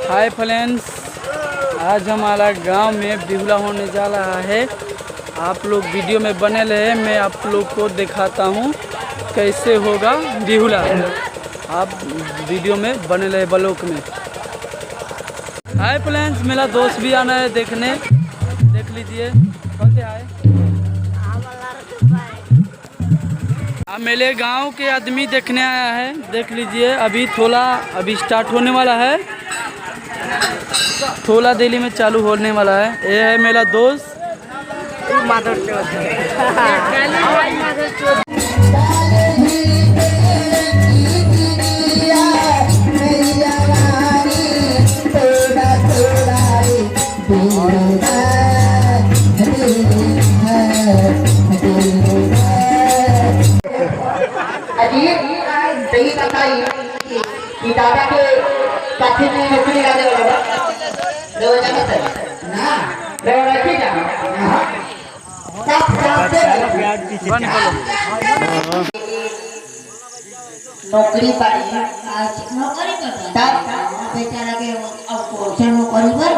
Hi friends, आज हमारा गांव में बिहुला होने जा रहा है। आप लोग वीडियो में बने रहे, मैं आप लोग को दिखाता हूं कैसे होगा बिहुला। आप वीडियो में बने रहे ब्लॉक में। हाय फ्रेंड्स, मेरा दोस्त भी आना है देखने, देख लीजिए। कौन आए? मेरे गांव के आदमी देखने आया है, देख लीजिए। अभी स्टार्ट होने वाला है, थोड़ा दिल्ली में चालू होने वाला है। ये है मेरा दोस्त कि दादा के साथी में नौकरी करने वाला रोज जाता है ना, रोज रखी जाना नौकरी पाई आज नौकरी करता बेचारा के अब क्वेश्चन नौकरी पर